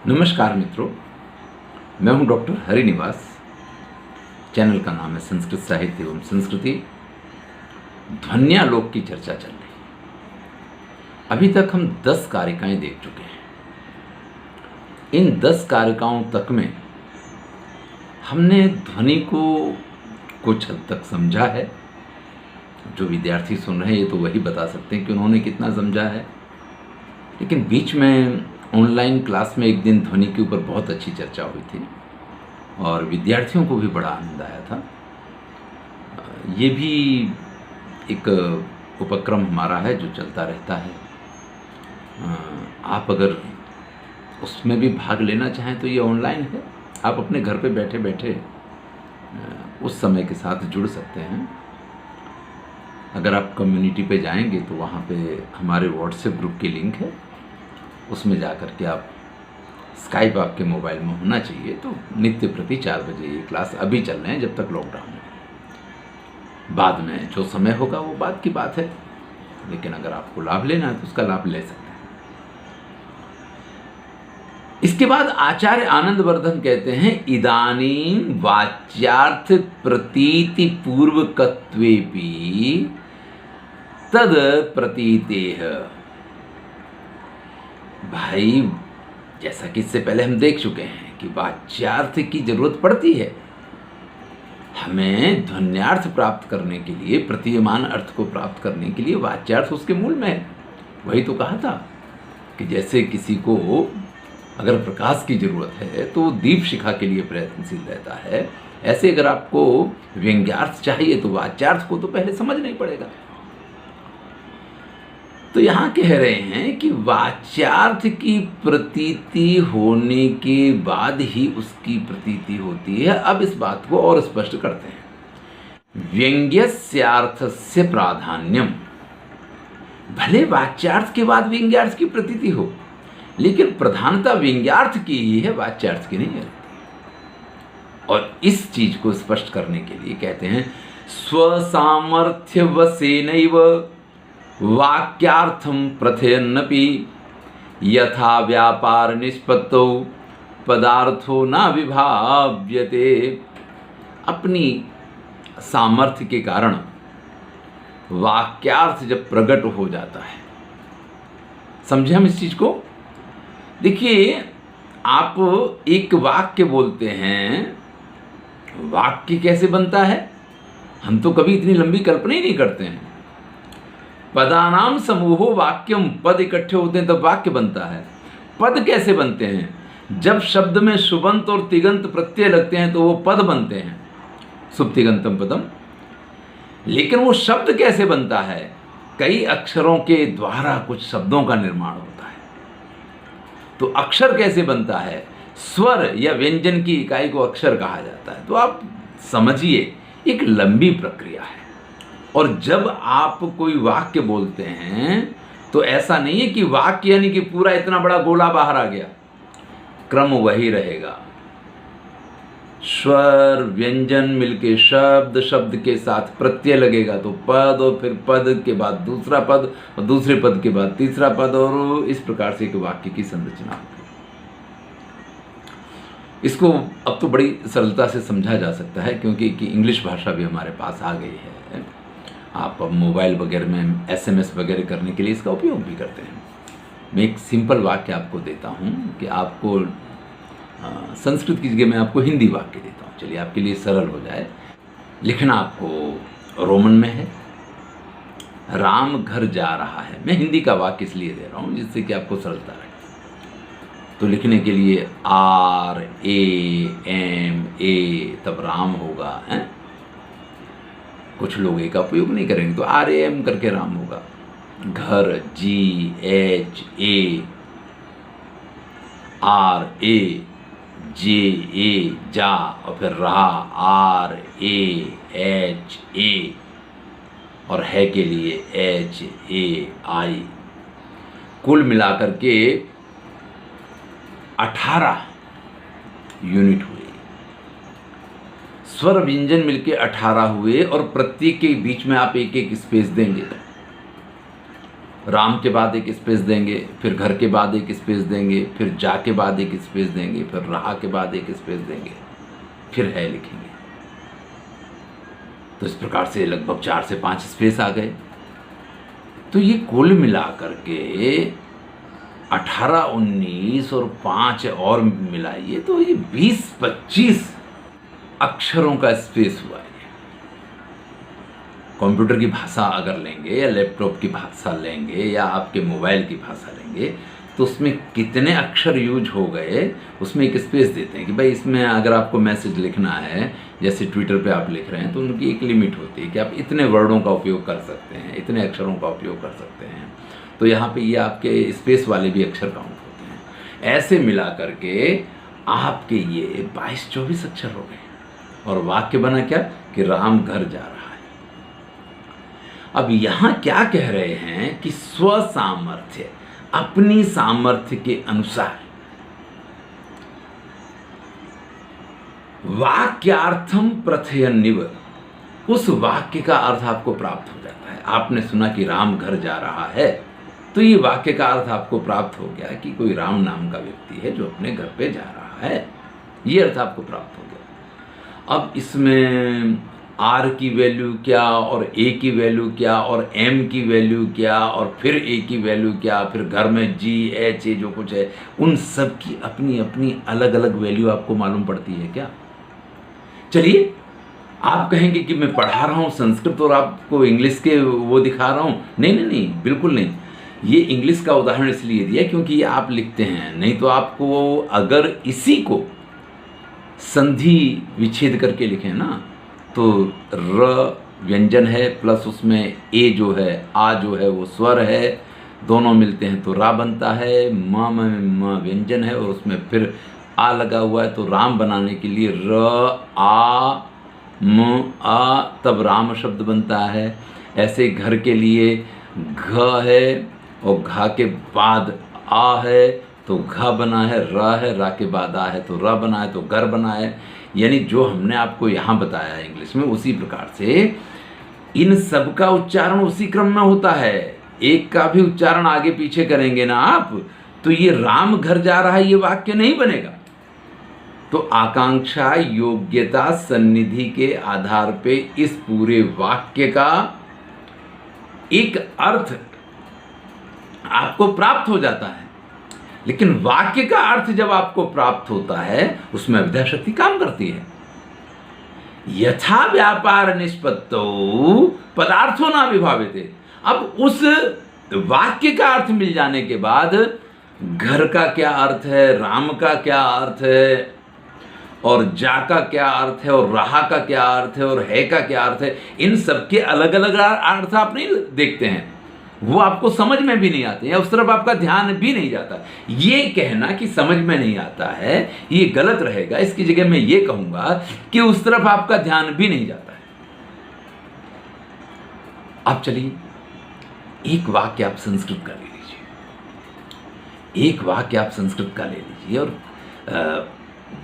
नमस्कार मित्रों, मैं हूं डॉक्टर हरिनिवास। चैनल का नाम है संस्कृत साहित्य एवं संस्कृति। ध्वन्यालोक की चर्चा चल रही है। अभी तक हम 10 कारिकाएं देख चुके हैं। इन 10 कारिकाओं तक में हमने ध्वनि को कुछ हद तक समझा है। जो विद्यार्थी सुन रहे हैं ये तो वही बता सकते हैं कि उन्होंने कितना समझा है। लेकिन बीच में ऑनलाइन क्लास में एक दिन ध्वनि के ऊपर बहुत अच्छी चर्चा हुई थी और विद्यार्थियों को भी बड़ा आनंद आया था। ये भी एक उपक्रम हमारा है जो चलता रहता है। आप अगर उसमें भी भाग लेना चाहें तो ये ऑनलाइन है। आप अपने घर पे बैठे बैठे उस समय के साथ जुड़ सकते हैं। अगर आप कम्युनिटी पे जाएंगे तो वहाँ पे हमारे व्हाट्सएप ग्रुप की लिंक है, उसमें जा कर के आप स्काइप आपके मोबाइल में होना चाहिए। तो नित्य प्रति 4 बजे ये क्लास अभी चल रहे हैं जब तक लॉकडाउन है। बाद में जो समय होगा वो बात की बात है, लेकिन अगर आपको लाभ लेना है तो उसका लाभ ले सकते हैं। इसके बाद आचार्य आनंदवर्धन कहते हैं, इदानीं वाच्यार्थ प्रतीति पूर्वकत्वेपि तद प्रतीतेह। भाई, जैसा कि इससे पहले हम देख चुके हैं कि वाच्यार्थ की जरूरत पड़ती है। हमें ध्वन्यार्थ प्राप्त करने के लिए, प्रतीयमान अर्थ को प्राप्त करने के लिए वाच्यार्थ उसके मूल में है। वही तो कहा था कि जैसे किसी को अगर प्रकाश की जरूरत है तो दीप शिखा के लिए प्रयत्नशील रहता है, ऐसे अगर आपको व्यंग्यार्थ चाहिए तो वाच्यार्थ को तो पहले समझना ही पड़ेगा। तो यहाँ कह रहे हैं कि वाच्यार्थ की प्रतीति होने के बाद ही उसकी प्रतीति होती है। अब इस बात को और स्पष्ट करते हैं, व्यंग्यस्यार्थस्य प्राधान्यम। भले वाच्यार्थ के बाद व्यंग्यार्थ की प्रतीति हो, लेकिन प्रधानता व्यंग्यार्थ की ही है, वाच्यार्थ की नहीं है। और इस चीज को स्पष्ट करने के लिए कहते हैं, स्वसामर्थ्य वसेनैव वाक्यार्थम प्रथयन्नपि यथा व्यापार निष्पत्तौ पदार्थो न विभाव्यते। अपनी सामर्थ्य के कारण वाक्यार्थ जब प्रकट हो जाता है, समझे हम इस चीज को। देखिए, आप एक वाक्य बोलते हैं, वाक्य कैसे बनता है हम तो कभी इतनी लंबी कल्पना ही नहीं करते हैं। पदानाम समूहो वाक्यम, पद इकट्ठे होते हैं तब वाक्य बनता है। पद कैसे बनते हैं? जब शब्द में शुबंत और तिगंत प्रत्यय लगते हैं तो वो पद बनते हैं, सुप्तिगंतम पदम। लेकिन वो शब्द कैसे बनता है? कई अक्षरों के द्वारा कुछ शब्दों का निर्माण होता है। तो अक्षर कैसे बनता है? स्वर या व्यंजन की इकाई को अक्षर कहा जाता है। तो आप समझिए, एक लंबी प्रक्रिया है। और जब आप कोई वाक्य बोलते हैं तो ऐसा नहीं है कि वाक्य यानी कि पूरा इतना बड़ा गोला बाहर आ गया। क्रम वही रहेगा, स्वर व्यंजन मिलके शब्द, शब्द के साथ प्रत्यय लगेगा तो पद, और फिर पद के बाद दूसरा पद, और दूसरे पद के बाद तीसरा पद, और इस प्रकार से एक वाक्य की संरचना होगी। इसको अब तो बड़ी सरलता से समझा जा सकता है, क्योंकि इंग्लिश भाषा भी हमारे पास आ गई है। आप अब मोबाइल वगैरह में SMS वगैरह करने के लिए इसका उपयोग भी करते हैं। मैं एक सिंपल वाक्य आपको देता हूँ कि आपको संस्कृत की जगह मैं आपको हिंदी वाक्य देता हूँ। चलिए, आपके लिए सरल हो जाए। लिखना आपको रोमन में है, राम घर जा रहा है। मैं हिंदी का वाक्य इसलिए दे रहा हूँ जिससे कि आपको सरलता रहे। तो लिखने के लिए RAMA, तब राम होगा, है? कुछ लोग ए का उपयोग नहीं करेंगे तो RAM करके राम होगा। घर GHA, RAJA, जा, और फिर रहा RAHA, और है के लिए HAI। कुल मिलाकर के 18 यूनिट हुए। स्वर व्यंजन मिलके 18 हुए, और प्रत्येक के बीच में आप एक एक स्पेस देंगे राम के बाद एक स्पेस देंगे, फिर घर के बाद एक स्पेस देंगे, फिर जा के बाद एक स्पेस देंगे, फिर रहा के बाद एक स्पेस देंगे, फिर है लिखेंगे। तो इस प्रकार से लगभग 4 से 5 स्पेस आ गए। तो ये कुल मिलाकर के 18, 19 और 5 और मिलाइए तो ये 20-25 अक्षरों का स्पेस हुआ है। कंप्यूटर की भाषा अगर लेंगे या लैपटॉप की भाषा लेंगे या आपके मोबाइल की भाषा लेंगे तो उसमें कितने अक्षर यूज हो गए, उसमें एक स्पेस देते हैं कि भाई इसमें अगर आपको मैसेज लिखना है, जैसे ट्विटर पे आप लिख रहे हैं तो उनकी एक लिमिट होती है कि आप इतने वर्डों का उपयोग कर सकते हैं, इतने अक्षरों का उपयोग कर सकते हैं। तो यहाँ पे ये आपके स्पेस वाले भी अक्षर काउंट होते हैं। ऐसे मिला करके आपके ये 22-24 अक्षर हो गए और वाक्य बना क्या कि राम घर जा रहा है। अब यहाँ क्या कह रहे हैं कि स्व सामर्थ्य, अपनी सामर्थ्य के अनुसार वाक्यार्थम प्रथयन्निव, उस वाक्य का अर्थ आपको प्राप्त हो जाता है। आपने सुना कि राम घर जा रहा है तो ये वाक्य का अर्थ आपको प्राप्त हो गया कि कोई राम नाम का व्यक्ति है जो अपने घर पे जा रहा है, ये अर्थ आपको प्राप्त हो गया। अब इसमें आर की वैल्यू क्या और ए की वैल्यू क्या और एम की वैल्यू क्या और फिर ए की वैल्यू क्या, फिर घर में जी एच ए जो कुछ है उन सब की अपनी अपनी अलग अलग वैल्यू आपको मालूम पड़ती है क्या? चलिए, आप कहेंगे कि मैं पढ़ा रहा हूँ संस्कृत और आपको इंग्लिश के वो दिखा रहा हूँ। नहीं नहीं नहीं, बिल्कुल नहीं। ये इंग्लिश का उदाहरण इसलिए दिया क्योंकि ये आप लिखते हैं, नहीं तो आपको अगर इसी को संधि विच्छेद करके लिखें ना तो र व्यंजन है प्लस उसमें ए जो है, आ जो है वो स्वर है, दोनों मिलते हैं तो रा बनता है। म व्यंजन है और उसमें फिर आ लगा हुआ है तो राम बनाने के लिए र आ म आ तब राम शब्द बनता है। ऐसे घर के लिए घ है और घा के बाद आ है तो घ बना है, र है, रा के बाद आ है तो र बना है तो घर बना है। यानी जो हमने आपको यहाँ बताया है इंग्लिश में, उसी प्रकार से इन सब का उच्चारण उसी क्रम में होता है। एक का भी उच्चारण आगे पीछे करेंगे ना आप तो ये राम घर जा रहा है ये वाक्य नहीं बनेगा। तो आकांक्षा योग्यता सन्निधि के आधार पे इस पूरे वाक्य का एक अर्थ आपको प्राप्त हो जाता है। लेकिन वाक्य का अर्थ जब आपको प्राप्त होता है उसमें अभिधा शक्ति काम करती है। यथा व्यापार निष्पत्तो पदार्थों ना विभाविते। अब उस वाक्य का अर्थ मिल जाने के बाद घर का क्या अर्थ है, राम का क्या अर्थ है और जा का क्या अर्थ है और रहा का क्या अर्थ है और है का क्या अर्थ है, इन सबके अलग अलग अर्थ आप नहीं देखते हैं, वो आपको समझ में भी नहीं आते या उस तरफ आपका ध्यान भी नहीं जाता। ये कहना कि समझ में नहीं आता है ये गलत रहेगा। इसकी जगह मैं ये कहूंगा कि उस तरफ आपका ध्यान भी नहीं जाता है। अब चलिए एक वाक्य आप संस्कृत का ले लीजिए, एक वाक्य आप संस्कृत का ले लीजिए और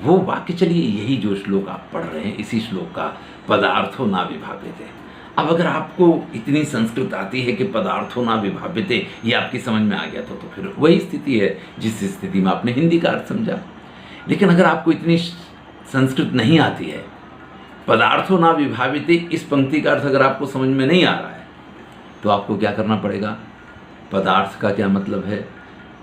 वो वाक्य, चलिए यही जो श्लोक आप पढ़ रहे हैं इसी श्लोक का पदार्थों ना विभाव्यते। अब अगर आपको इतनी संस्कृत आती है कि पदार्थों ना विभाव्यते ये आपकी समझ में आ गया तो फिर वही स्थिति है जिस स्थिति में आपने हिंदी का अर्थ समझा। लेकिन अगर आपको इतनी संस्कृत नहीं आती है, पदार्थों ना विभाव्यते इस पंक्ति का अर्थ अगर आपको समझ में नहीं आ रहा है तो आपको क्या करना पड़ेगा? पदार्थ का क्या मतलब है,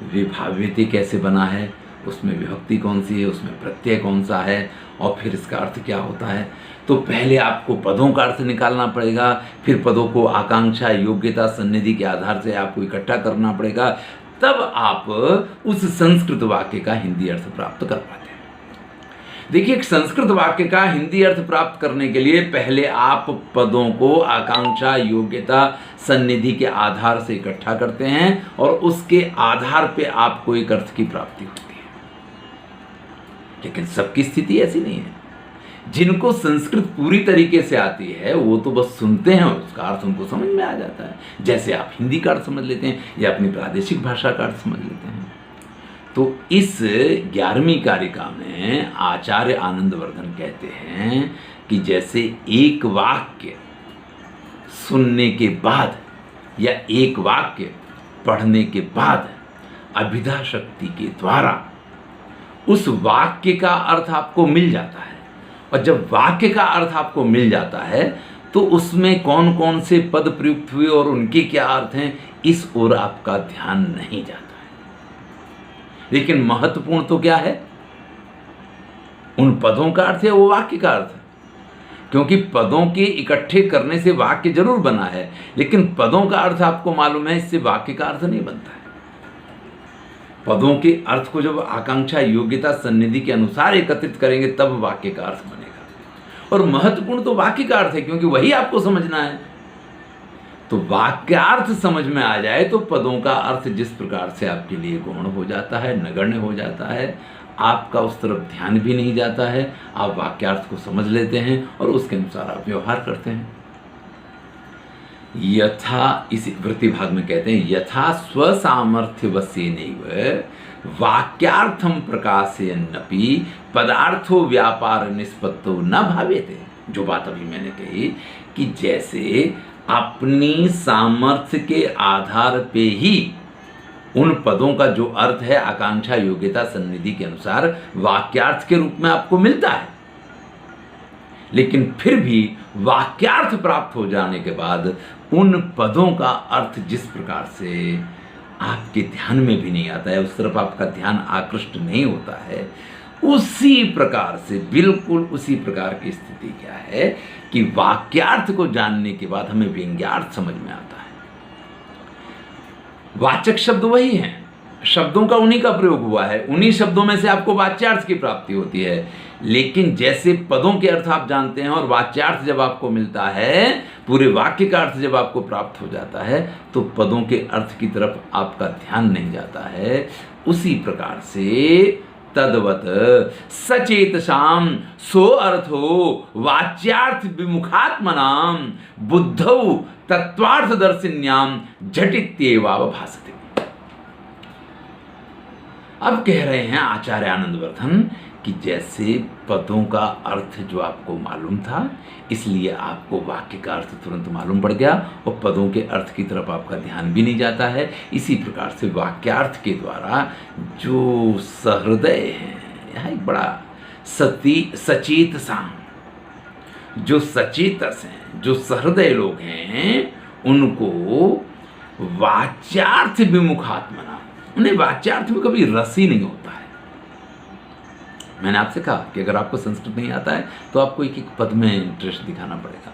विभाव्यते कैसे बना है, उसमें विभक्ति कौन सी है, उसमें प्रत्यय कौन सा है और फिर इसका अर्थ क्या होता है। तो पहले आपको पदों का अर्थ निकालना पड़ेगा, फिर पदों को आकांक्षा योग्यता सन्निधि के आधार से आपको इकट्ठा करना पड़ेगा, तब आप उस संस्कृत वाक्य का हिंदी अर्थ प्राप्त कर पाते हैं। देखिए, एक संस्कृत वाक्य का हिंदी अर्थ प्राप्त करने के लिए पहले आप पदों को आकांक्षा योग्यता सन्निधि के आधार से इकट्ठा करते हैं और उसके आधार पे आपको एक अर्थ की प्राप्ति होती है। लेकिन सबकी स्थिति ऐसी नहीं है। जिनको संस्कृत पूरी तरीके से आती है वो तो बस सुनते हैं और उसका अर्थ उनको समझ में आ जाता है, जैसे आप हिंदी का अर्थ समझ लेते हैं या अपनी प्रादेशिक भाषा का अर्थ समझ लेते हैं। तो इस 11वीं कारिका में आचार्य आनंदवर्धन कहते हैं कि जैसे एक वाक्य सुनने के बाद या एक वाक्य पढ़ने के बाद अभिधा शक्ति के द्वारा उस वाक्य का अर्थ आपको मिल जाता है। और जब वाक्य का अर्थ आपको मिल जाता है तो उसमें कौन कौन से पद प्रयुक्त हुए और उनके क्या अर्थ हैं, इस ओर आपका ध्यान नहीं जाता है। लेकिन महत्वपूर्ण तो क्या है, उन पदों का अर्थ है वो वाक्य का अर्थ है। क्योंकि पदों के इकट्ठे करने से वाक्य जरूर बना है, लेकिन पदों का अर्थ आपको मालूम है, इससे वाक्य का अर्थ नहीं बनता है। पदों के अर्थ को जब आकांक्षा, योग्यता, सन्निधि के अनुसार एकत्रित करेंगे तब वाक्य का अर्थ बनेगा। और महत्वपूर्ण तो वाक्य का अर्थ है, क्योंकि वही आपको समझना है। तो वाक्यार्थ समझ में आ जाए तो पदों का अर्थ जिस प्रकार से आपके लिए गौण हो जाता है, नगण्य हो जाता है, आपका उस तरफ ध्यान भी नहीं जाता है। आप वाक्यार्थ को समझ लेते हैं और उसके अनुसार आप व्यवहार करते हैं। यथा, इस वृत्ति भाग में कहते हैं, यथा स्वसामर्थ्य वस्येनैव वाक्यार्थम प्रकाशयन्नपि पदार्थो व्यापार निष्पत्तो न भावेते। जो बात अभी मैंने कही कि जैसे अपनी सामर्थ्य के आधार पे ही उन पदों का जो अर्थ है आकांक्षा, योग्यता, सन्निधि के अनुसार वाक्यार्थ के रूप में आपको मिलता है, लेकिन फिर भी वाक्यार्थ प्राप्त हो जाने के बाद उन पदों का अर्थ जिस प्रकार से आपके ध्यान में भी नहीं आता है, उस तरफ आपका ध्यान आकृष्ट नहीं होता है, उसी प्रकार से, बिल्कुल उसी प्रकार की स्थिति क्या है कि वाक्यार्थ को जानने के बाद हमें व्यंग्यार्थ समझ में आता है। वाचक शब्द वही हैं, शब्दों का उन्हीं का प्रयोग हुआ है, उन्हीं शब्दों में से आपको वाच्यार्थ की प्राप्ति होती है। लेकिन जैसे पदों के अर्थ आप जानते हैं और वाच्यार्थ जब आपको मिलता है, पूरे वाक्य का अर्थ जब आपको प्राप्त हो जाता है, तो पदों के अर्थ की तरफ आपका ध्यान नहीं जाता है। उसी प्रकार से तद्वत सचेतसाम सो अर्थो वाच्यार्थ विमुखात्मनाम बुद्धौ तत्वार्थदर्शिन्याम झटित्येवाव भासते। अब कह रहे हैं आचार्य आनंदवर्धन कि जैसे पदों का अर्थ जो आपको मालूम था, इसलिए आपको वाक्य का अर्थ तुरंत मालूम पड़ गया और पदों के अर्थ की तरफ आपका ध्यान भी नहीं जाता है। इसी प्रकार से वाक्यार्थ के द्वारा जो सहृदय है, यह एक बड़ा सचेत साम, जो सचेतस हैं, जो सहृदय लोग हैं, उनको वाच्यार्थ विमुखात्मना, उन्हें वाच्यार्थ में कभी रस ही नहीं होता है। मैंने आपसे कहा कि अगर आपको संस्कृत नहीं आता है तो आपको एक एक पद में इंटरेस्ट दिखाना पड़ेगा,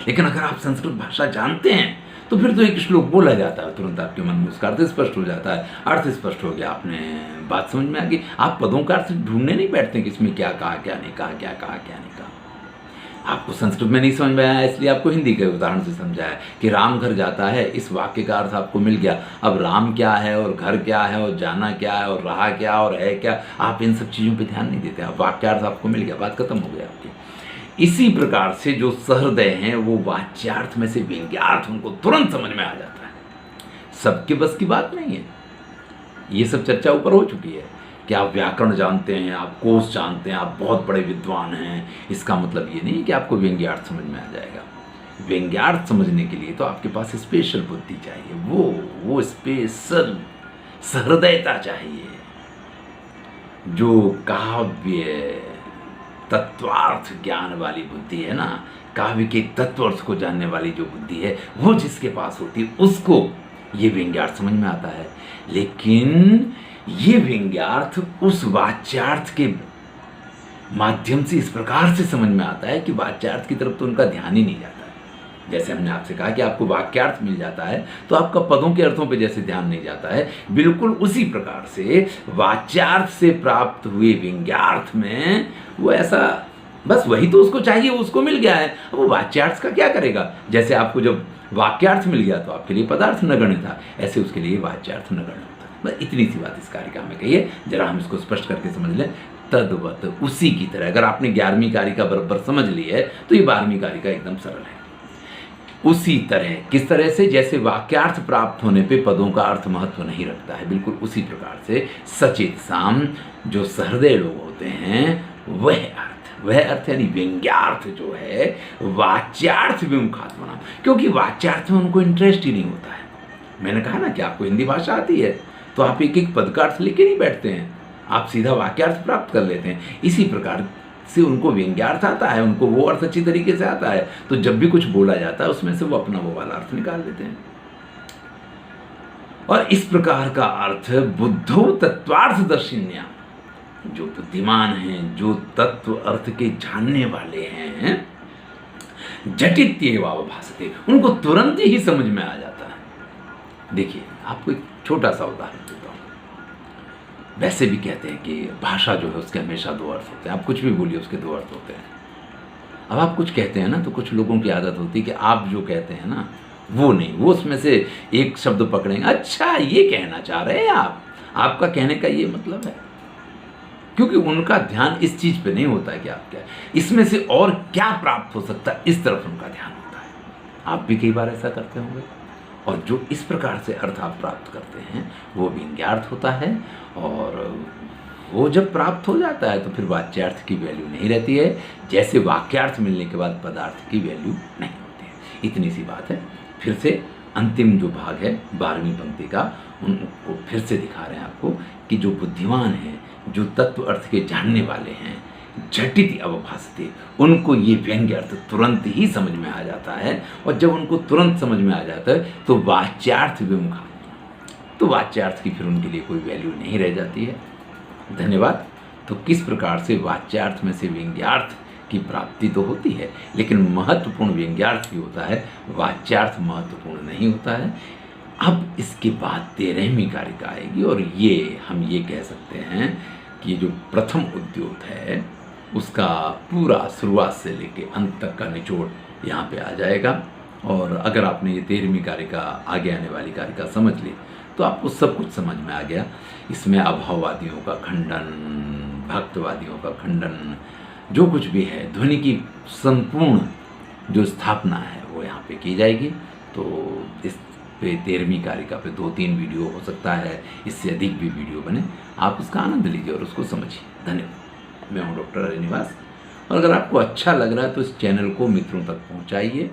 लेकिन अगर आप संस्कृत भाषा जानते हैं तो फिर तो एक श्लोक बोला जाता है, तुरंत आपके मन में उसका अर्थ स्पष्ट हो जाता है, अर्थ स्पष्ट हो गया, आपने बात समझ में आ गई। आप पदों का अर्थ ढूंढने नहीं बैठते कि इसमें क्या कहा, क्या नहीं कहा, क्या कहा, क्या नहीं कहा। आपको संस्कृत में नहीं समझ में आया, इसलिए आपको हिंदी के उदाहरण से समझाया कि राम घर जाता है, इस वाक्य का अर्थ आपको मिल गया। अब राम क्या है और घर क्या है और जाना क्या है और रहा क्या और है क्या, आप इन सब चीज़ों पे ध्यान नहीं देते। आप वाक्यार्थ आपको मिल गया, बात खत्म हो गया आपकी। इसी प्रकार से जो सहृदय हैं वो वाच्यार्थ में से व्यंग्यार्थ उनको तुरंत समझ में आ जाता है। सबके बस की बात नहीं है, ये सब चर्चा ऊपर हो चुकी है कि आप व्याकरण जानते हैं, आप कोश जानते हैं, आप बहुत बड़े विद्वान हैं, इसका मतलब ये नहीं कि आपको व्यंग्यार्थ समझ में आ जाएगा। व्यंग्यार्थ समझने के लिए तो आपके पास स्पेशल बुद्धि चाहिए, वो स्पेशल सहृदयता चाहिए, जो काव्य तत्वार्थ ज्ञान वाली बुद्धि है ना, काव्य के तत्वार्थ को जानने वाली जो बुद्धि है, वो जिसके पास होती है उसको ये व्यंग्यार्थ समझ में आता है। लेकिन ये व्यंग्यार्थ उस वाच्यार्थ के माध्यम से इस प्रकार से समझ में आता है कि वाच्यार्थ की तरफ तो उनका ध्यान ही नहीं जाता है। जैसे हमने आपसे कहा कि आपको वाक्यार्थ मिल जाता है तो आपका पदों के अर्थों पे जैसे ध्यान नहीं जाता है, बिल्कुल उसी प्रकार से वाच्यार्थ से प्राप्त हुए व्यंग्यार्थ में वो ऐसा, बस वही तो उसको चाहिए, उसको मिल गया है, वो वाच्यार्थ का क्या करेगा। जैसे आपको जब वाक्यार्थ मिल गया तो आपके लिए पदार्थ नगण्य था, ऐसे उसके लिए वाच्यार्थ नगण्य होता है। बस इतनी सी बात इस कारिका में कही है, जरा हम इसको स्पष्ट करके समझ लें। तद्वत, उसी की तरह, अगर आपने 11वीं कारिका बराबर समझ ली है तो ये 12वीं कारिका एकदम सरल है। उसी तरह, किस तरह से, जैसे वाक्यार्थ प्राप्त होने पे पदों का अर्थ महत्व नहीं रखता है, बिल्कुल उसी प्रकार से सचेत साम जो सहृदय लोग होते हैं, वह अर्थ यानी व्यंग्यार्थ जो है वाच्यार्थ विमुखात्मना, क्योंकि वाच्यार्थ में उनको इंटरेस्ट ही नहीं होता है, मैंने कहा ना कि आपको हिंदी भाषा आती है तो आप एक एक पद का अर्थ लेके नहीं बैठते हैं, आप सीधा वाक्यार्थ प्राप्त कर लेते हैं। इसी प्रकार से उनको व्यंग्यार्थ आता है, उनको वो अर्थ अच्छी तरीके से आता है, तो जब भी कुछ बोला जाता है उसमें से वो अपना वो वाला अर्थ निकाल लेते हैं। और इस प्रकार का अर्थ बुद्धो तत्वार्थदर्शिन्या, जो बुद्धिमान हैं, जो तत्व अर्थ के जानने वाले हैं, झटित्येव अवभासते, उनको तुरंत ही समझ में आ जाता है। देखिए आपको एक छोटा सा उदाहरण देता हूँ। वैसे भी कहते हैं कि भाषा जो है उसके हमेशा दो अर्थ होते हैं, आप कुछ भी बोलिए उसके दो अर्थ होते हैं। अब आप कुछ कहते हैं ना तो कुछ लोगों की आदत होती है कि आप जो कहते हैं ना वो नहीं, वो उसमें से एक शब्द पकड़ेंगे, अच्छा ये कहना चाह रहे हैं आप, आपका कहने का ये मतलब है, क्योंकि उनका ध्यान इस चीज़ पे नहीं होता है कि आप क्या, इसमें से और क्या प्राप्त हो सकता है, इस तरफ उनका ध्यान होता है। आप भी कई बार ऐसा करते होंगे। और जो इस प्रकार से अर्थ आप प्राप्त करते हैं वो व्यंग्यार्थ होता है, और वो जब प्राप्त हो जाता है तो फिर वाच्यार्थ की वैल्यू नहीं रहती है, जैसे वाक्यार्थ मिलने के बाद पदार्थ की वैल्यू नहीं होती है। इतनी सी बात है। फिर से अंतिम जो भाग है 12वीं पंक्ति का, उनको फिर से दिखा रहे हैं आपको कि जो बुद्धिमान हैं, जो तत्व अर्थ के जानने वाले हैं, झटिति अवभासते, उनको ये व्यंग्य अर्थ तुरंत ही समझ में आ जाता है। और जब उनको तुरंत समझ में आ जाता है तो वाच्यार्थ विमुखा, तो वाच्यार्थ की फिर उनके लिए कोई वैल्यू नहीं रह जाती है। धन्यवाद। तो किस प्रकार से वाच्यार्थ में से व्यंग्यार्थ की प्राप्ति तो होती है, लेकिन महत्वपूर्ण व्यंग्यार्थ भी होता है, वाच्यार्थ महत्वपूर्ण नहीं होता है। अब इसके बाद 13वीं कारिका आएगी, और ये हम ये कह सकते हैं कि जो प्रथम उद्योग है उसका पूरा शुरुआत से लेके अंत तक का निचोड़ यहाँ पे आ जाएगा। और अगर आपने ये 13वीं कारिका, आगे आने वाली कारिका समझ ली तो आपको सब कुछ समझ में आ गया। इसमें अभाववादियों का खंडन, भक्तवादियों का खंडन, जो कुछ भी है, ध्वनि की संपूर्ण जो स्थापना है वो यहाँ पे की जाएगी। तो इस पे 13वीं कारिका पे 2-3 वीडियो हो सकता है, इससे अधिक भी वीडियो बने, आप उसका आनंद लीजिए और उसको समझिए। धन्यवाद। मैं हूँ डॉक्टर हरिनिवास, और अगर आपको अच्छा लग रहा है तो इस चैनल को मित्रों तक पहुँचाइए।